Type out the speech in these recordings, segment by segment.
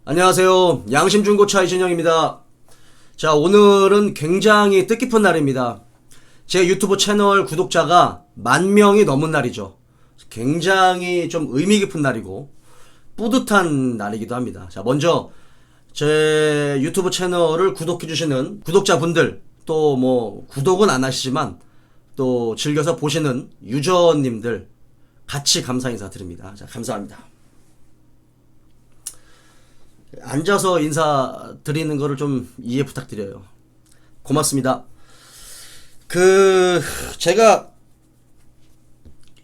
안녕하세요. 양심중고차 이진영입니다. 자, 오늘은 굉장히 뜻깊은 날입니다. 제 유튜브 채널 구독자가 10,000명이 넘은 날이죠. 굉장히 좀 의미 깊은 날이고 뿌듯한 날이기도 합니다. 자, 먼저 제 유튜브 채널을 구독해주시는 구독자분들, 또 뭐 구독은 안 하시지만 또 즐겨서 보시는 유저님들 같이 감사 인사 드립니다. 자, 감사합니다. 앉아서 인사 드리는 거를 좀 이해 부탁드려요. 고맙습니다. 제가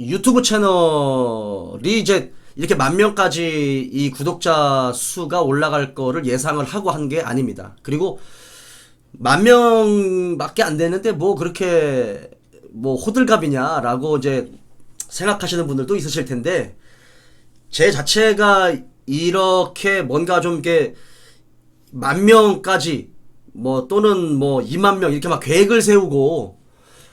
유튜브 채널이 이제 이렇게 10,000명까지 이 구독자 수가 올라갈 거를 예상을 하고 한 게 아닙니다. 그리고 10,000명밖에 안 되는데 뭐 그렇게 뭐 호들갑이냐라고 이제 생각하시는 분들도 있으실 텐데, 제 자체가 이렇게 뭔가 좀 이렇게 10,000명까지 뭐 또는 뭐 20,000명 이렇게 막 계획을 세우고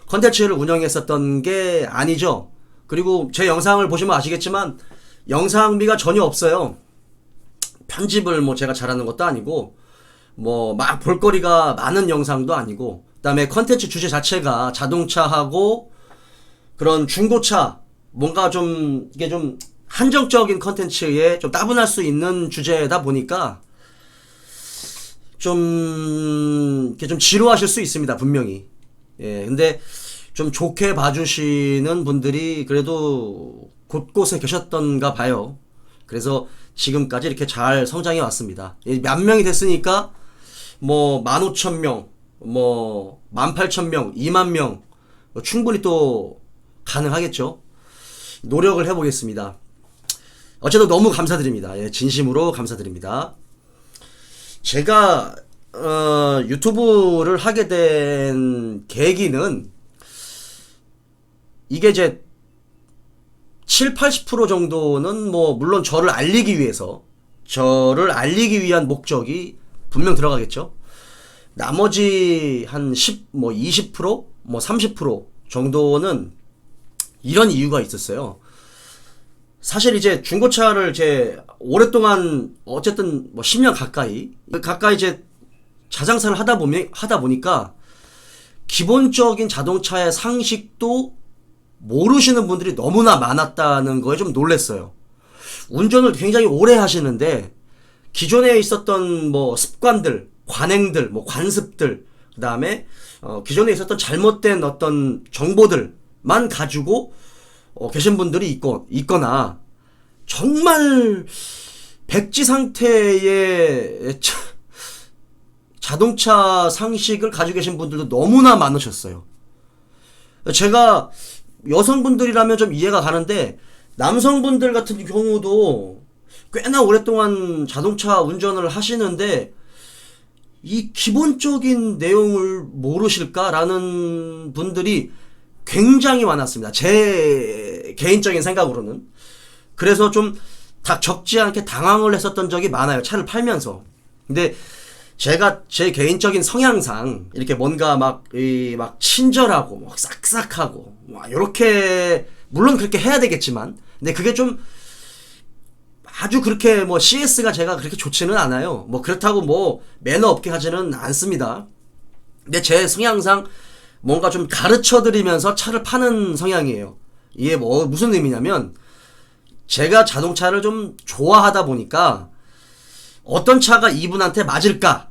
컨텐츠를 운영했었던 게 아니죠. 그리고 제 영상을 보시면 아시겠지만 영상미가 전혀 없어요. 편집을 뭐 제가 잘하는 것도 아니고 뭐 막 볼거리가 많은 영상도 아니고, 그다음에 컨텐츠 주제 자체가 자동차하고 그런 중고차, 뭔가 좀 이게 좀 한정적인 컨텐츠에 좀 따분할 수 있는 주제다 보니까 좀 이렇게 좀 지루하실 수 있습니다, 분명히. 예, 근데 좀 좋게 봐주시는 분들이 그래도 곳곳에 계셨던가 봐요. 그래서 지금까지 이렇게 잘 성장해 왔습니다. 몇 명이 됐으니까 뭐 15,000명, 뭐 18,000명, 20,000명 충분히 또 가능하겠죠. 노력을 해보겠습니다. 어쨌든 너무 감사드립니다. 예, 진심으로 감사드립니다. 제가 유튜브를 하게 된 계기는 이게 이제 70-80% 정도는 뭐 물론 저를 알리기 위한 목적이 분명 들어가겠죠. 나머지 한 20%, 뭐 30% 정도는 이런 이유가 있었어요. 사실 이제 중고차를 이제 오랫동안 어쨌든 뭐 10년 가까이 이제 자장사를 하다 보니까 기본적인 자동차의 상식도 모르시는 분들이 너무나 많았다는 거에 좀 놀랬어요. 운전을 굉장히 오래 하시는데 기존에 있었던 뭐 습관들, 관행들, 뭐 관습들, 그다음에 기존에 있었던 잘못된 어떤 정보들만 가지고 계신 분들이 있거나 정말 백지 상태의 자동차 상식을 가지고 계신 분들도 너무나 많으셨어요. 제가 여성분들이라면 좀 이해가 가는데 남성분들 같은 경우도 꽤나 오랫동안 자동차 운전을 하시는데 이 기본적인 내용을 모르실까라는 분들이 굉장히 많았습니다. 제 개인적인 생각으로는. 그래서 좀 적지 않게 당황을 했었던 적이 많아요, 차를 팔면서. 근데 제가 제 개인적인 성향상 이렇게 뭔가 막 친절하고 막 싹싹하고 막 요렇게, 물론 그렇게 해야 되겠지만, 근데 그게 좀 아주 그렇게 뭐 CS가 제가 그렇게 좋지는 않아요. 뭐 그렇다고 뭐 매너 없게 하지는 않습니다. 근데 제 성향상 뭔가 좀 가르쳐 드리면서 차를 파는 성향이에요. 이게 뭐 무슨 의미냐면, 제가 자동차를 좀 좋아하다 보니까 어떤 차가 이분한테 맞을까?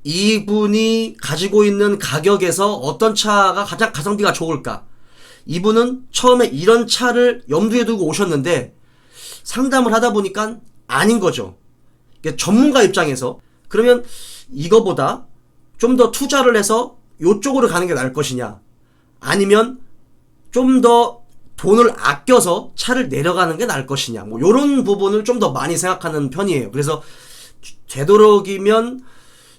이분이 가지고 있는 가격에서 어떤 차가 가장 가성비가 좋을까? 이분은 처음에 이런 차를 염두에 두고 오셨는데 상담을 하다 보니까 아닌 거죠. 전문가 입장에서 그러면 이거보다 좀 더 투자를 해서 요쪽으로 가는 게 나을 것이냐, 아니면 좀 더 돈을 아껴서 차를 내려가는 게 나을 것이냐, 뭐 요런 부분을 좀 더 많이 생각하는 편이에요. 그래서 되도록이면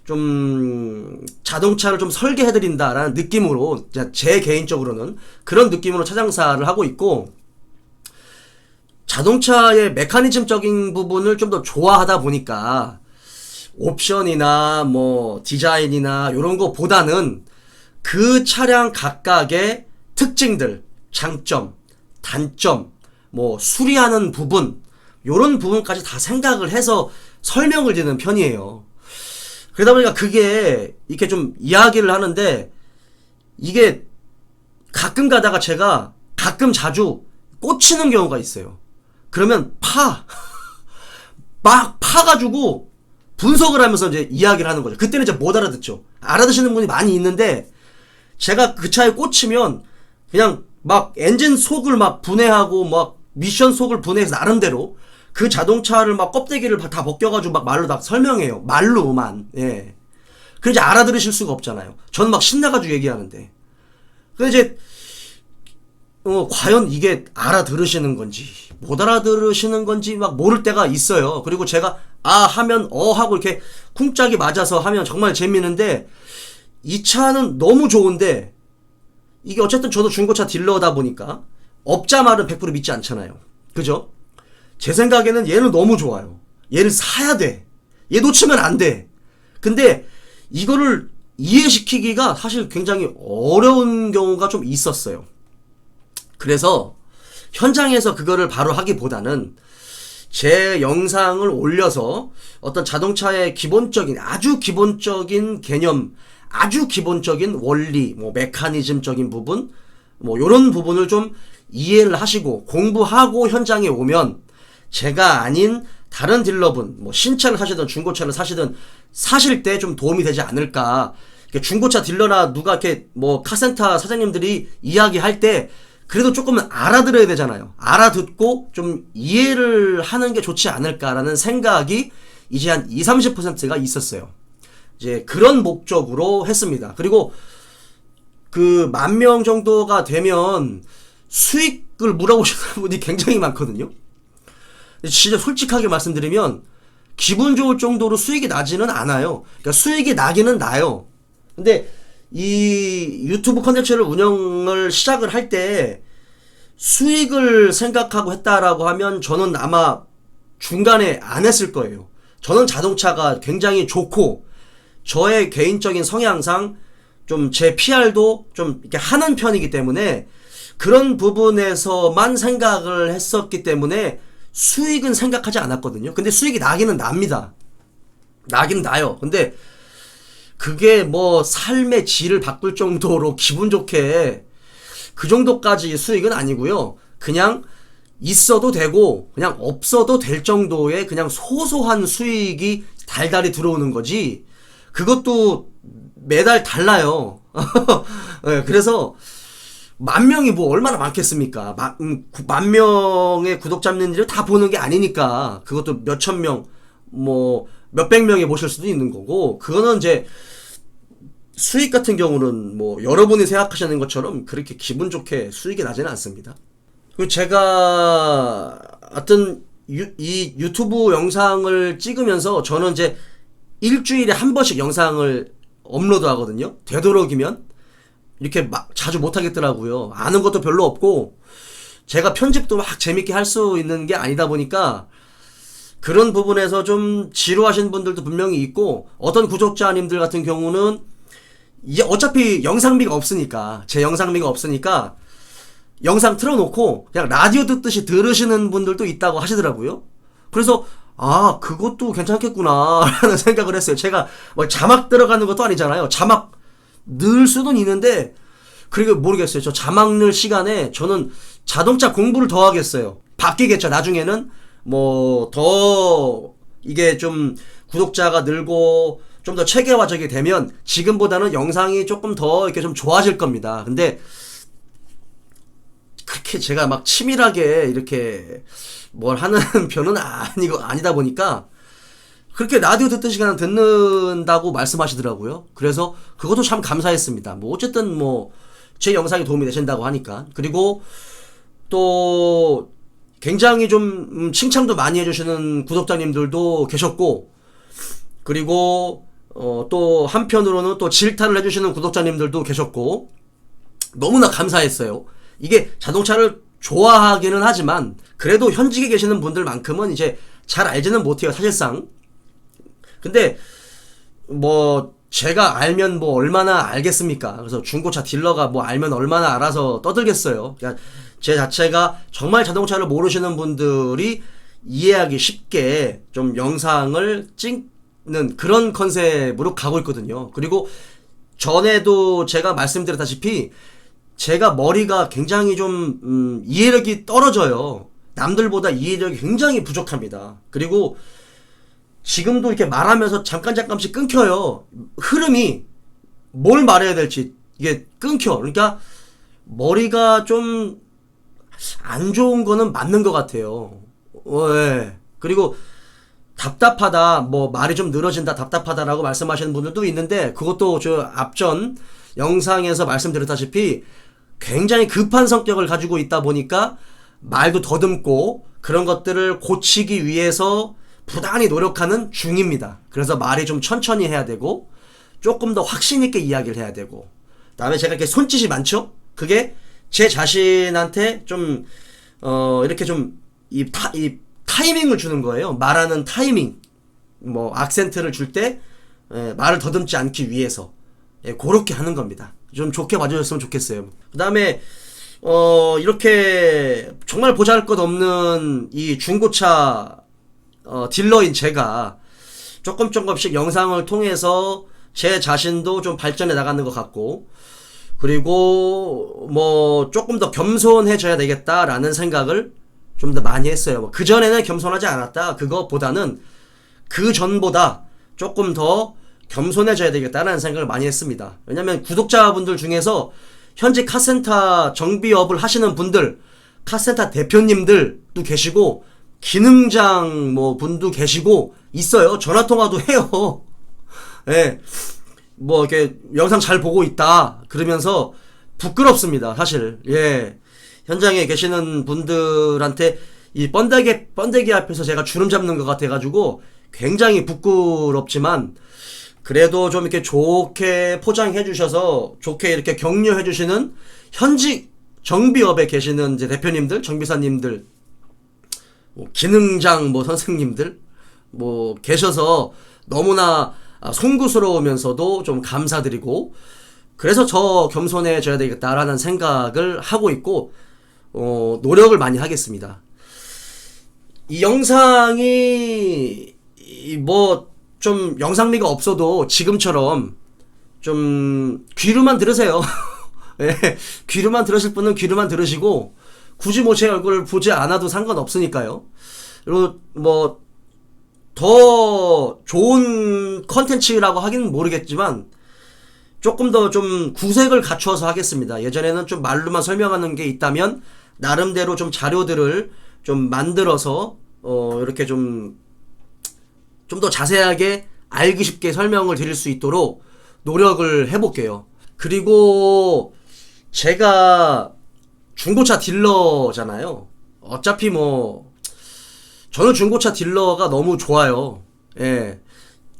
좀 자동차를 좀 설계해드린다라는 느낌으로, 제 개인적으로는 그런 느낌으로 차장사를 하고 있고, 자동차의 메커니즘적인 부분을 좀 더 좋아하다 보니까 옵션이나 뭐 디자인이나 요런 거 보다는 그 차량 각각의 특징들, 장점, 단점, 뭐 수리하는 부분, 요런 부분까지 다 생각을 해서 설명을 드리는 편이에요. 그러다 보니까 그게 이렇게 좀 이야기를 하는데 이게 가끔 가다가 제가 가끔 자주 꽂히는 경우가 있어요. 그러면 막 파가지고 분석을 하면서 이제 이야기를 하는 거죠. 그때는 이제 못 알아듣죠. 알아듣시는 분이 많이 있는데 제가 그 차에 꽂히면 그냥 막 엔진 속을 막 분해하고 막 미션 속을 분해해서 나름대로 그 자동차를 막 껍데기를 다 벗겨가지고 막 말로 다 설명해요. 말로만. 예. 그래 이제 알아들으실 수가 없잖아요. 저는 막 신나가지고 얘기하는데. 근데 이제 과연 이게 알아들으시는 건지 못 알아들으시는 건지 막 모를 때가 있어요. 그리고 제가 하면 하고 이렇게 쿵짝이 맞아서 하면 정말 재미있는데 이 차는 너무 좋은데 이게 어쨌든 저도 중고차 딜러다 보니까 업자 말은 100% 믿지 않잖아요. 그죠? 제 생각에는 얘는 너무 좋아요. 얘를 사야 돼. 얘 놓치면 안 돼. 근데 이거를 이해시키기가 사실 굉장히 어려운 경우가 좀 있었어요. 그래서 현장에서 그거를 바로 하기보다는 제 영상을 올려서 어떤 자동차의 기본적인 아주 기본적인 개념, 아주 기본적인 원리, 뭐 메커니즘적인 부분, 뭐 요런 부분을 좀 이해를 하시고 공부하고 현장에 오면 제가 아닌 다른 딜러분, 뭐 신차를 사시든 중고차를 사시든 사실 때 좀 도움이 되지 않을까. 중고차 딜러나 누가 이렇게 뭐 카센터 사장님들이 이야기할 때 그래도 조금은 알아들어야 되잖아요. 알아듣고 좀 이해를 하는 게 좋지 않을까라는 생각이 이제 한 20-30%가 있었어요. 이제 그런 목적으로 했습니다. 그리고 그 10,000명 정도가 되면 수익을 물어보시는 분이 굉장히 많거든요. 진짜 솔직하게 말씀드리면 기분 좋을 정도로 수익이 나지는 않아요. 그러니까 수익이 나기는 나요. 근데 이 유튜브 컨텐츠를 운영을 시작을 할 때 수익을 생각하고 했다라고 하면 저는 아마 중간에 안 했을 거예요. 저는 자동차가 굉장히 좋고 저의 개인적인 성향상 좀 제 PR도 좀 이렇게 하는 편이기 때문에 그런 부분에서만 생각을 했었기 때문에 수익은 생각하지 않았거든요. 근데 수익이 나기는 납니다. 나긴 나요. 근데 그게 뭐 삶의 질을 바꿀 정도로 기분 좋게 그 정도까지 수익은 아니고요. 그냥 있어도 되고 그냥 없어도 될 정도의 그냥 소소한 수익이 달달이 들어오는 거지. 그것도 매달 달라요. 네, 그래서 10,000명이 뭐 얼마나 많겠습니까? 10,000명의 구독자님들을 다 보는 게 아니니까 그것도 몇천 명, 뭐 몇백 명이 보실 수도 있는 거고 그거는 이제 수익 같은 경우는 뭐 여러분이 생각하시는 것처럼 그렇게 기분 좋게 수익이 나지는 않습니다. 그리고 제가 하여튼 이 유튜브 영상을 찍으면서 저는 이제 일주일에 한 번씩 영상을 업로드 하거든요. 되도록이면 이렇게 막 자주 못 하겠더라고요. 아는 것도 별로 없고 제가 편집도 막 재밌게 할 수 있는 게 아니다 보니까 그런 부분에서 좀 지루하신 분들도 분명히 있고 어떤 구독자님들 같은 경우는 이제 어차피 영상미가 없으니까 제 영상미가 없으니까 영상 틀어놓고 그냥 라디오 듣듯이 들으시는 분들도 있다고 하시더라고요. 그래서 그것도 괜찮겠구나 라는 생각을 했어요. 제가 뭐 자막 들어가는 것도 아니잖아요. 자막 넣을 수는 있는데 그리고 모르겠어요. 저 자막 넣을 시간에 저는 자동차 공부를 더 하겠어요. 바뀌겠죠. 나중에는 뭐 더 이게 좀 구독자가 늘고 좀 더 체계화적이 되면 지금보다는 영상이 조금 더 이렇게 좀 좋아질 겁니다. 근데 그렇게 제가 막 치밀하게 이렇게 뭘 하는 편은 아니다 보니까 그렇게 라디오 듣듯이 그냥 듣는다고 말씀하시더라고요. 그래서 그것도 참 감사했습니다. 뭐 어쨌든 뭐 제 영상이 도움이 되신다고 하니까. 그리고 또 굉장히 좀 칭찬도 많이 해주시는 구독자님들도 계셨고 그리고 또 한편으로는 또 질타를 해주시는 구독자님들도 계셨고 너무나 감사했어요. 이게 자동차를 좋아하기는 하지만 그래도 현직에 계시는 분들만큼은 이제 잘 알지는 못해요. 사실상. 근데 뭐 제가 알면 뭐 얼마나 알겠습니까? 그래서 중고차 딜러가 뭐 알면 얼마나 알아서 떠들겠어요. 그러니까 제 자체가 정말 자동차를 모르시는 분들이 이해하기 쉽게 좀 영상을 찍는 그런 컨셉으로 가고 있거든요. 그리고 전에도 제가 말씀드렸다시피 제가 머리가 굉장히 좀 이해력이 떨어져요. 남들보다 이해력이 굉장히 부족합니다. 그리고 지금도 이렇게 말하면서 잠깐씩 끊겨요. 흐름이 뭘 말해야 될지 이게 끊겨. 그러니까 머리가 좀 안 좋은 거는 맞는 것 같아요. 예. 그리고 답답하다, 뭐 말이 좀 늘어진다, 답답하다라고 말씀하시는 분들도 있는데 그것도 저 앞전 영상에서 말씀드렸다시피 굉장히 급한 성격을 가지고 있다 보니까 말도 더듬고 그런 것들을 고치기 위해서 부단히 노력하는 중입니다. 그래서 말이 좀 천천히 해야 되고 조금 더 확신 있게 이야기를 해야 되고 그다음에 제가 이렇게 손짓이 많죠? 그게 제 자신한테 좀 이렇게 좀 이 타이밍을 주는 거예요. 말하는 타이밍, 뭐 악센트를 줄 때 말을 더듬지 않기 위해서 그렇게 하는 겁니다. 좀 좋게 봐주셨으면 좋겠어요. 그 다음에 이렇게 정말 보잘것없는 이 중고차 딜러인 제가 조금씩 영상을 통해서 제 자신도 좀 발전해 나가는 것 같고, 그리고 뭐 조금 더 겸손해져야 되겠다라는 생각을 좀 더 많이 했어요. 뭐 그전에는 겸손하지 않았다. 그거보다는 그 전보다 조금 더 겸손해져야 되겠다라는 생각을 많이 했습니다. 왜냐면 구독자분들 중에서 현재 카센터 정비업을 하시는 분들, 카센터 대표님들도 계시고 기능장 뭐 분도 계시고 있어요. 전화통화도 해요. 예. 뭐 이렇게 영상 잘 보고 있다 그러면서 부끄럽습니다. 사실. 예. 현장에 계시는 분들한테 이 번데기 앞에서 제가 주름 잡는 것 같아가지고 굉장히 부끄럽지만 그래도 좀 이렇게 좋게 포장해 주셔서 좋게 이렇게 격려해 주시는 현직 정비업에 계시는 이제 대표님들, 정비사님들, 뭐 기능장 뭐 선생님들 뭐 계셔서 너무나 송구스러우면서도 좀 감사드리고 그래서 저 겸손해져야 되겠다라는 생각을 하고 있고 노력을 많이 하겠습니다. 이 영상이 뭐 좀 영상미가 없어도 지금처럼 좀 귀로만 들으세요. 예, 귀로만 들으실 분은 귀로만 들으시고 굳이 뭐 제 얼굴을 보지 않아도 상관없으니까요. 그리고 뭐 더 좋은 컨텐츠라고 하기는 모르겠지만 조금 더 좀 구색을 갖추어서 하겠습니다. 예전에는 좀 말로만 설명하는 게 있다면 나름대로 좀 자료들을 좀 만들어서 이렇게 좀 더 자세하게 알기 쉽게 설명을 드릴 수 있도록 노력을 해볼게요. 그리고 제가 중고차 딜러잖아요. 어차피 뭐 저는 중고차 딜러가 너무 좋아요. 예.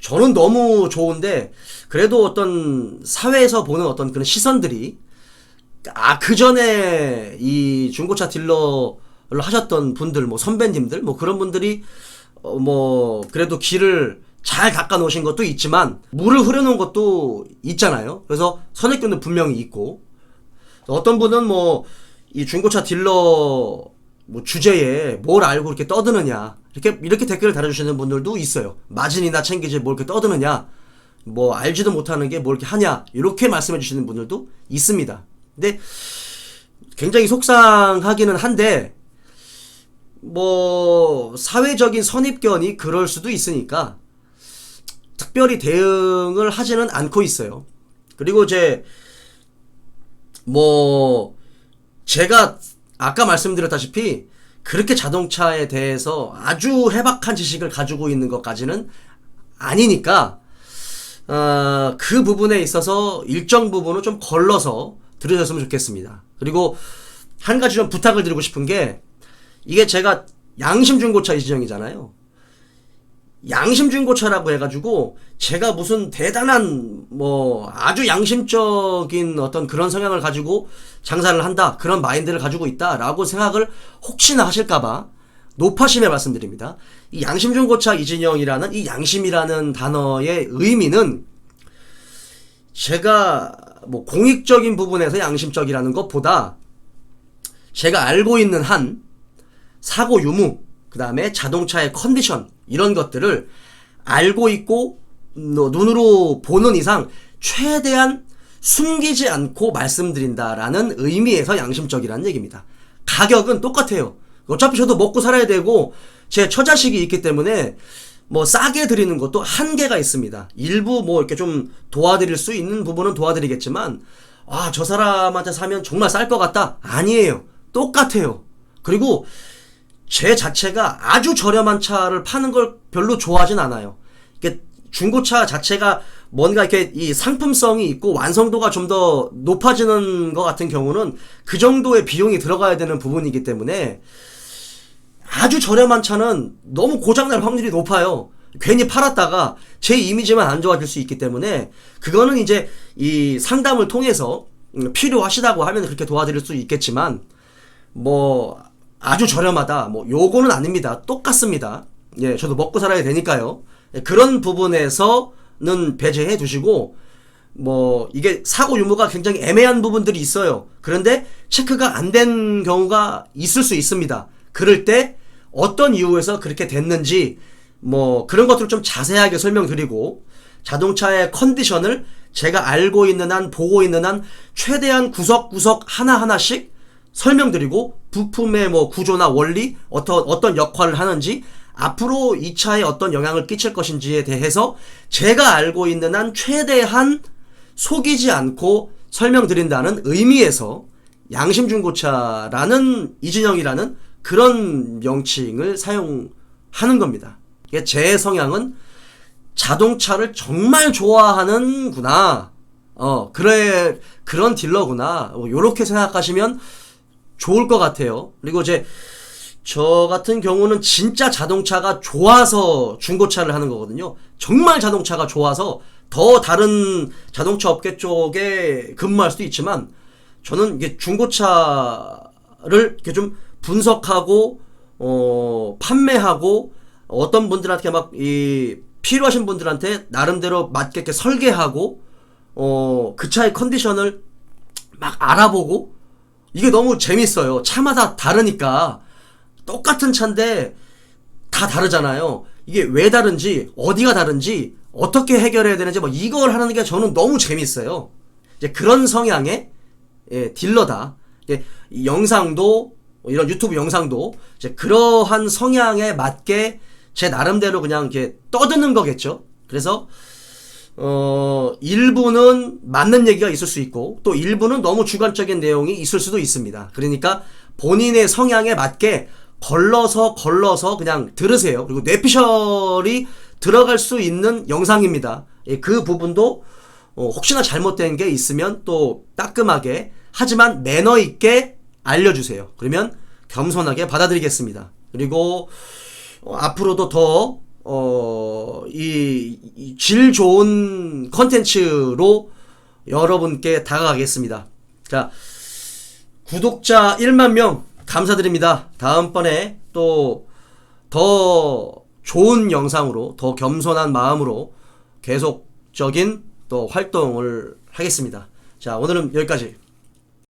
저는 너무 좋은데 그래도 어떤 사회에서 보는 어떤 그런 시선들이 그 전에 이 중고차 딜러를 하셨던 분들 뭐 선배님들 뭐 그런 분들이 뭐 그래도 길을 잘 닦아 놓으신 것도 있지만 물을 흐려 놓은 것도 있잖아요. 그래서 선입견도 분명히 있고 어떤 분은 뭐 이 중고차 딜러 뭐 주제에 뭘 알고 이렇게 떠드느냐 이렇게 댓글을 달아주시는 분들도 있어요. 마진이나 챙기지 뭘 이렇게 떠드느냐 뭐 알지도 못하는 게 뭘 이렇게 하냐 이렇게 말씀해 주시는 분들도 있습니다. 근데 굉장히 속상하기는 한데 뭐 사회적인 선입견이 그럴 수도 있으니까 특별히 대응을 하지는 않고 있어요. 그리고 이제 뭐 제가 아까 말씀드렸다시피 그렇게 자동차에 대해서 아주 해박한 지식을 가지고 있는 것까지는 아니니까 그 부분에 있어서 일정 부분은 좀 걸러서 들으셨으면 좋겠습니다. 그리고 한 가지 좀 부탁을 드리고 싶은 게 이게 제가 양심중고차 이진영이잖아요. 양심중고차라고 해가지고 제가 무슨 대단한 뭐 아주 양심적인 어떤 그런 성향을 가지고 장사를 한다 그런 마인드를 가지고 있다라고 생각을 혹시나 하실까봐 높아심에 말씀드립니다. 이 양심중고차 이진영이라는 이 양심이라는 단어의 의미는 제가 뭐 공익적인 부분에서 양심적이라는 것보다 제가 알고 있는 한 사고 유무 그 다음에 자동차의 컨디션, 이런 것들을 알고 있고 눈으로 보는 이상 최대한 숨기지 않고 말씀드린다라는 의미에서 양심적이라는 얘기입니다. 가격은 똑같아요. 어차피 저도 먹고 살아야 되고 제 처자식이 있기 때문에 뭐 싸게 드리는 것도 한계가 있습니다. 일부 뭐 이렇게 좀 도와드릴 수 있는 부분은 도와드리겠지만, 아, 저 사람한테 사면 정말 쌀 것 같다? 아니에요. 똑같아요. 그리고 제 자체가 아주 저렴한 차를 파는 걸 별로 좋아하진 않아요. 이게 중고차 자체가 뭔가 이렇게 이 상품성이 있고 완성도가 좀 더 높아지는 것 같은 경우는 그 정도의 비용이 들어가야 되는 부분이기 때문에 아주 저렴한 차는 너무 고장날 확률이 높아요. 괜히 팔았다가 제 이미지만 안 좋아질 수 있기 때문에 그거는 이제 이 상담을 통해서 필요하시다고 하면 그렇게 도와드릴 수 있겠지만, 뭐 아주 저렴하다 뭐 요거는 아닙니다. 똑같습니다. 예, 저도 먹고 살아야 되니까요. 예, 그런 부분에서는 배제해 두시고, 뭐 이게 사고 유무가 굉장히 애매한 부분들이 있어요. 그런데 체크가 안 된 경우가 있을 수 있습니다. 그럴 때 어떤 이유에서 그렇게 됐는지 뭐 그런 것들을 좀 자세하게 설명드리고, 자동차의 컨디션을 제가 알고 있는 한, 보고 있는 한 최대한 구석구석 하나하나씩 설명드리고, 부품의 뭐 구조나 원리, 어떤 역할을 하는지, 앞으로 이 차에 어떤 영향을 끼칠 것인지에 대해서 제가 알고 있는 한 최대한 속이지 않고 설명드린다는 의미에서 양심중고차라는 이진영이라는 그런 명칭을 사용하는 겁니다. 제 성향은 자동차를 정말 좋아하는구나, 그래, 그런 딜러구나, 요렇게 생각하시면 좋을 것 같아요. 그리고 저 같은 경우는 진짜 자동차가 좋아서 중고차를 하는 거거든요. 정말 자동차가 좋아서 더 다른 자동차 업계 쪽에 근무할 수도 있지만, 저는 이게 중고차를 이렇게 좀 분석하고 판매하고 어떤 분들한테 막 필요하신 분들한테 나름대로 맞게 이렇게 설계하고 그 차의 컨디션을 막 알아보고, 이게 너무 재밌어요. 차마다 다르니까. 똑같은 차인데 다 다르잖아요. 이게 왜 다른지, 어디가 다른지, 어떻게 해결해야 되는지, 뭐 이걸 하는 게 저는 너무 재밌어요. 이제 그런 성향의 딜러다. 이 영상도, 이런 유튜브 영상도 이제 그러한 성향에 맞게 제 나름대로 그냥 이렇게 떠드는 거겠죠. 그래서 일부는 맞는 얘기가 있을 수 있고, 또 일부는 너무 주관적인 내용이 있을 수도 있습니다. 그러니까 본인의 성향에 맞게 걸러서 그냥 들으세요. 그리고 뇌피셜이 들어갈 수 있는 영상입니다. 그 부분도 혹시나 잘못된 게 있으면 또 따끔하게, 하지만 매너 있게 알려주세요. 그러면 겸손하게 받아들이겠습니다. 그리고 앞으로도 더 질 좋은 컨텐츠로 여러분께 다가가겠습니다. 자, 구독자 1만 명 감사드립니다. 다음번에 또 더 좋은 영상으로, 더 겸손한 마음으로 계속적인 또 활동을 하겠습니다. 자, 오늘은 여기까지.